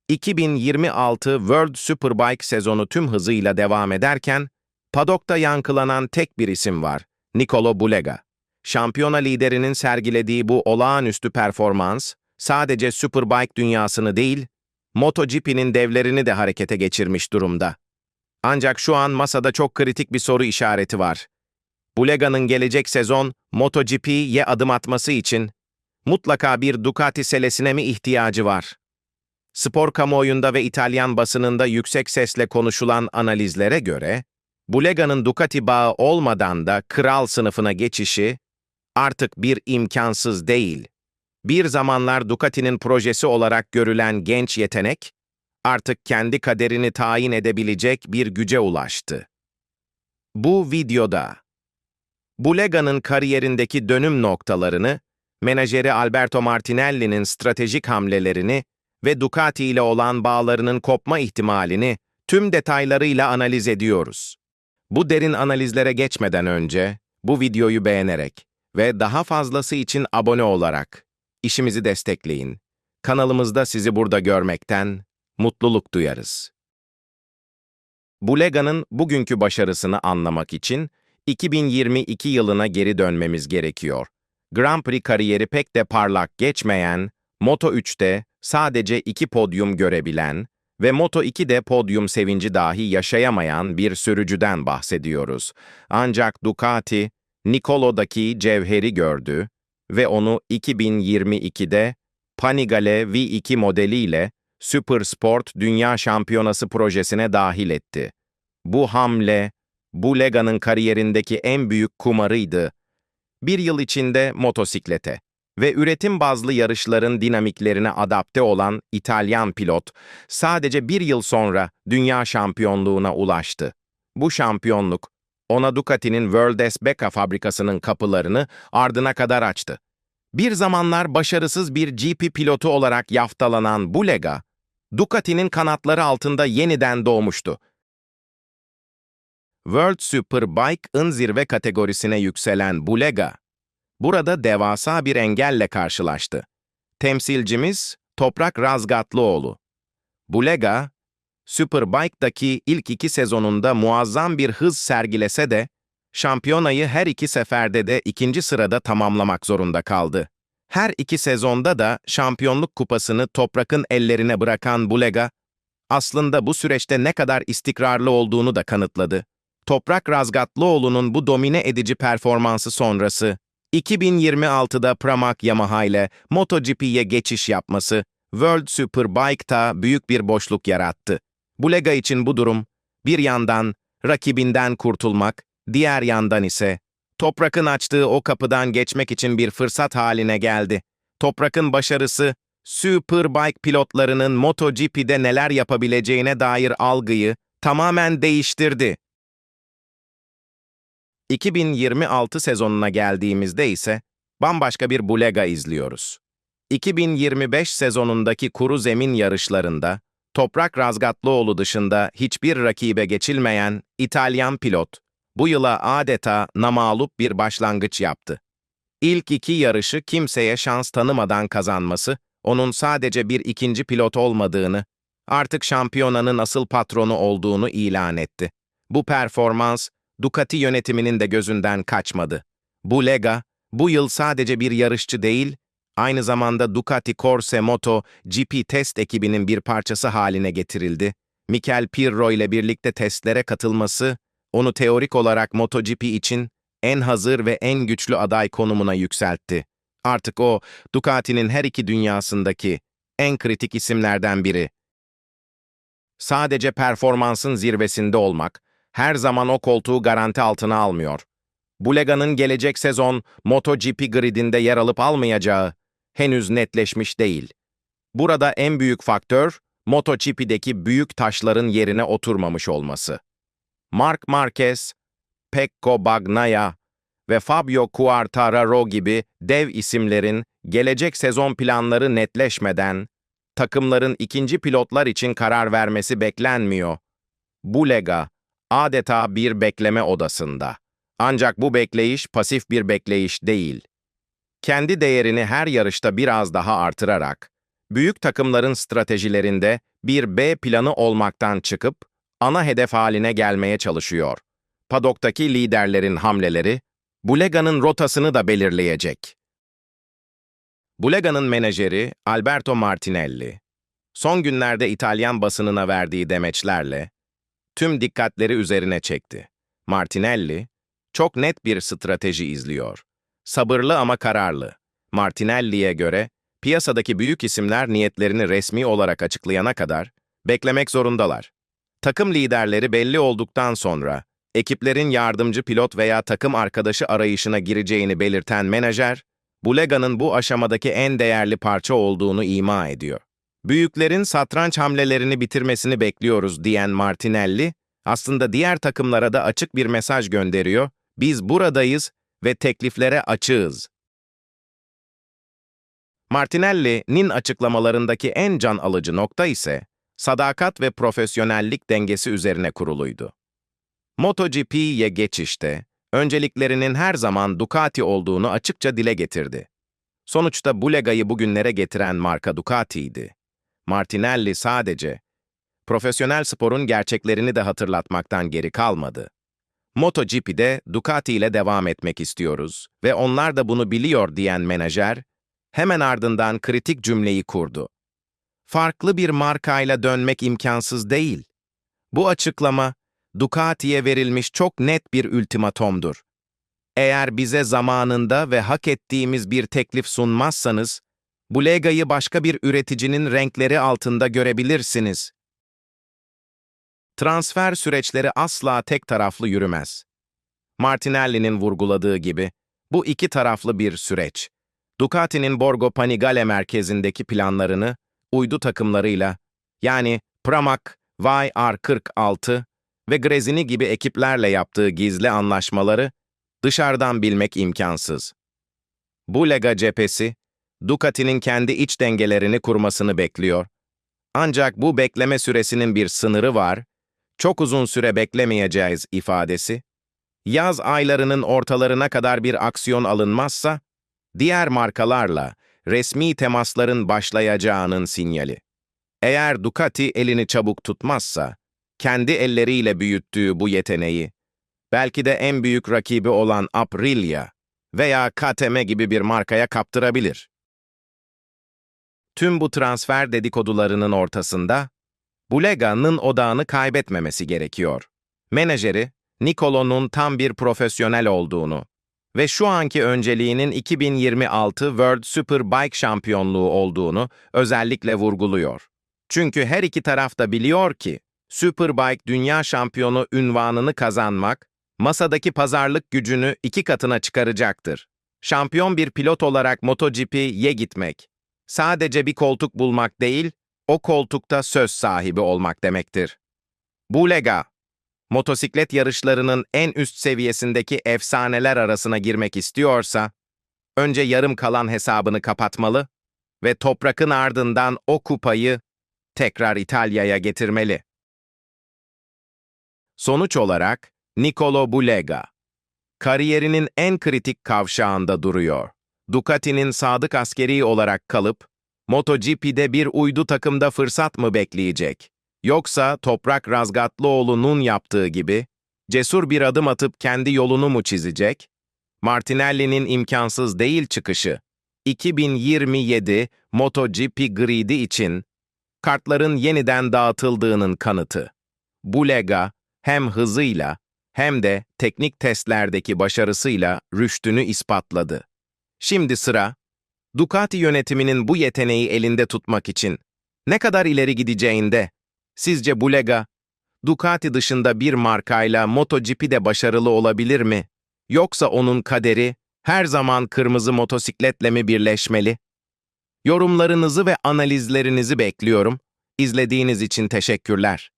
2026 World Superbike sezonu tüm hızıyla devam ederken, padokta yankılanan tek bir isim var, Nicolo Bulega. Şampiyona liderinin sergilediği bu olağanüstü performans, sadece Superbike dünyasını değil, MotoGP'nin devlerini de harekete geçirmiş durumda. Ancak şu an masada çok kritik bir soru işareti var. Bulega'nın gelecek sezon MotoGP'ye adım atması için mutlaka bir Ducati selesine mi ihtiyacı var? Spor kamuoyunda ve İtalyan basınında yüksek sesle konuşulan analizlere göre, Bulega'nın Ducati bağı olmadan da kral sınıfına geçişi artık bir imkansız değil. Bir zamanlar Ducati'nin projesi olarak görülen genç yetenek, artık kendi kaderini tayin edebilecek bir güce ulaştı. Bu videoda, Bulega'nın kariyerindeki dönüm noktalarını, menajeri Alberto Martinelli'nin stratejik hamlelerini ve Ducati ile olan bağlarının kopma ihtimalini tüm detaylarıyla analiz ediyoruz. Bu derin analizlere geçmeden önce, bu videoyu beğenerek ve daha fazlası için abone olarak işimizi destekleyin. Kanalımızda sizi burada görmekten mutluluk duyarız. Bulega'nın bugünkü başarısını anlamak için 2022 yılına geri dönmemiz gerekiyor. Grand Prix kariyeri pek de parlak geçmeyen, Moto3'te sadece 2 podyum görebilen ve Moto2'de podyum sevinci dahi yaşayamayan bir sürücüden bahsediyoruz. Ancak Ducati, Nicolo'daki cevheri gördü ve onu 2022'de Panigale V2 modeliyle Supersport Dünya Şampiyonası projesine dahil etti. Bu hamle, Bulega'nın kariyerindeki en büyük kumarıydı. Bir yıl içinde motosiklete ve üretim bazlı yarışların dinamiklerine adapte olan İtalyan pilot, sadece bir yıl sonra dünya şampiyonluğuna ulaştı. Bu şampiyonluk, ona Ducati'nin World SBK fabrikasının kapılarını ardına kadar açtı. Bir zamanlar başarısız bir GP pilotu olarak yaftalanan Bulega, Ducati'nin kanatları altında yeniden doğmuştu. World Superbike'ın zirve kategorisine yükselen Bulega, burada devasa bir engelle karşılaştı. Temsilcimiz Toprak Razgatlıoğlu. Bulega, Superbike'daki ilk 2 sezonunda muazzam bir hız sergilese de, şampiyonayı her 2 seferde de 2. sırada tamamlamak zorunda kaldı. Her 2 sezonda da şampiyonluk kupasını Toprak'ın ellerine bırakan Bulega, aslında bu süreçte ne kadar istikrarlı olduğunu da kanıtladı. Toprak Razgatlıoğlu'nun bu domine edici performansı sonrası, 2026'da Pramac Yamaha ile MotoGP'ye geçiş yapması, World Superbike'ta büyük bir boşluk yarattı. Bulega için bu durum, bir yandan rakibinden kurtulmak, diğer yandan ise Toprak'ın açtığı o kapıdan geçmek için bir fırsat haline geldi. Toprak'ın başarısı, Superbike pilotlarının MotoGP'de neler yapabileceğine dair algıyı tamamen değiştirdi. 2026 sezonuna geldiğimizde ise bambaşka bir Bulega izliyoruz. 2025 sezonundaki kuru zemin yarışlarında Toprak Razgatlıoğlu dışında hiçbir rakibe geçilmeyen İtalyan pilot, bu yıla adeta namağlup bir başlangıç yaptı. İlk 2 yarışı kimseye şans tanımadan kazanması, onun sadece bir ikinci pilot olmadığını, artık şampiyonanın asıl patronu olduğunu ilan etti. Bu performans, Ducati yönetiminin de gözünden kaçmadı. Bulega, bu yıl sadece bir yarışçı değil, aynı zamanda Ducati Corse Moto GP test ekibinin bir parçası haline getirildi. Mikel Pirro ile birlikte testlere katılması, onu teorik olarak MotoGP için en hazır ve en güçlü aday konumuna yükseltti. Artık o, Ducati'nin her iki dünyasındaki en kritik isimlerden biri. Sadece performansın zirvesinde olmak, her zaman o koltuğu garanti altına almıyor. Bulega'nın gelecek sezon MotoGP gridinde yer alıp almayacağı henüz netleşmiş değil. Burada en büyük faktör, MotoGP'deki büyük taşların yerine oturmamış olması. Marc Marquez, Pecco Bagnaia ve Fabio Quartararo gibi dev isimlerin gelecek sezon planları netleşmeden, takımların ikinci pilotlar için karar vermesi beklenmiyor. Bulega, adeta bir bekleme odasında. Ancak bu bekleyiş pasif bir bekleyiş değil. Kendi değerini her yarışta biraz daha artırarak, büyük takımların stratejilerinde bir B planı olmaktan çıkıp ana hedef haline gelmeye çalışıyor. Padoktaki liderlerin hamleleri, Bulega'nın rotasını da belirleyecek. Bulega'nın menajeri Alberto Martinelli, son günlerde İtalyan basınına verdiği demeçlerle tüm dikkatleri üzerine çekti. Martinelli, çok net bir strateji izliyor. Sabırlı ama kararlı. Martinelli'ye göre, piyasadaki büyük isimler niyetlerini resmi olarak açıklayana kadar beklemek zorundalar. Takım liderleri belli olduktan sonra, ekiplerin yardımcı pilot veya takım arkadaşı arayışına gireceğini belirten menajer, Bulega'nın bu aşamadaki en değerli parça olduğunu ima ediyor. Büyüklerin satranç hamlelerini bitirmesini bekliyoruz diyen Martinelli, aslında diğer takımlara da açık bir mesaj gönderiyor, biz buradayız ve tekliflere açığız. Martinelli'nin açıklamalarındaki en can alıcı nokta ise, sadakat ve profesyonellik dengesi üzerine kuruluydu. MotoGP'ye geçişte, önceliklerinin her zaman Ducati olduğunu açıkça dile getirdi. Sonuçta Bulega'yı bugünlere getiren marka Ducati'ydi. Martinelli sadece, profesyonel sporun gerçeklerini de hatırlatmaktan geri kalmadı. MotoGP'de Ducati ile devam etmek istiyoruz ve onlar da bunu biliyor diyen menajer, hemen ardından kritik cümleyi kurdu. Farklı bir markayla dönmek imkansız değil. Bu açıklama, Ducati'ye verilmiş çok net bir ultimatomdur. Eğer bize zamanında ve hak ettiğimiz bir teklif sunmazsanız, Bulega'yı başka bir üreticinin renkleri altında görebilirsiniz. Transfer süreçleri asla tek taraflı yürümez. Martinelli'nin vurguladığı gibi, bu iki taraflı bir süreç. Ducati'nin Borgo Panigale merkezindeki planlarını, uydu takımlarıyla, yani Pramac, YR46 ve Gresini gibi ekiplerle yaptığı gizli anlaşmaları, dışarıdan bilmek imkansız. Bulega cephesi, Ducati'nin kendi iç dengelerini kurmasını bekliyor. Ancak bu bekleme süresinin bir sınırı var, çok uzun süre beklemeyeceğiz ifadesi, yaz aylarının ortalarına kadar bir aksiyon alınmazsa, diğer markalarla resmi temasların başlayacağının sinyali. Eğer Ducati elini çabuk tutmazsa, kendi elleriyle büyüttüğü bu yeteneği, belki de en büyük rakibi olan Aprilia veya KTM gibi bir markaya kaptırabilir. Tüm bu transfer dedikodularının ortasında, Bulega'nın odağını kaybetmemesi gerekiyor. Menajeri, Nicolo'nun tam bir profesyonel olduğunu ve şu anki önceliğinin 2026 World Superbike şampiyonluğu olduğunu özellikle vurguluyor. Çünkü her iki taraf da biliyor ki, Superbike dünya şampiyonu unvanını kazanmak, masadaki pazarlık gücünü 2 katına çıkaracaktır. Şampiyon bir pilot olarak MotoGP'ye gitmek, sadece bir koltuk bulmak değil, o koltukta söz sahibi olmak demektir. Bulega, motosiklet yarışlarının en üst seviyesindeki efsaneler arasına girmek istiyorsa, önce yarım kalan hesabını kapatmalı ve Toprak'ın ardından o kupayı tekrar İtalya'ya getirmeli. Sonuç olarak, Nicolo Bulega, kariyerinin en kritik kavşağında duruyor. Ducati'nin sadık askeri olarak kalıp, MotoGP'de bir uydu takımda fırsat mı bekleyecek? Yoksa Toprak Razgatlıoğlu'nun yaptığı gibi, cesur bir adım atıp kendi yolunu mu çizecek? Martinelli'nin imkansız değil çıkışı, 2027 MotoGP Gridi için kartların yeniden dağıtıldığının kanıtı. Bulega, hem hızıyla hem de teknik testlerdeki başarısıyla rüştünü ispatladı. Şimdi sıra, Ducati yönetiminin bu yeteneği elinde tutmak için ne kadar ileri gideceğinde, sizce Bulega, Ducati dışında bir markayla MotoGP'de başarılı olabilir mi? Yoksa onun kaderi her zaman kırmızı motosikletle mi birleşmeli? Yorumlarınızı ve analizlerinizi bekliyorum. İzlediğiniz için teşekkürler.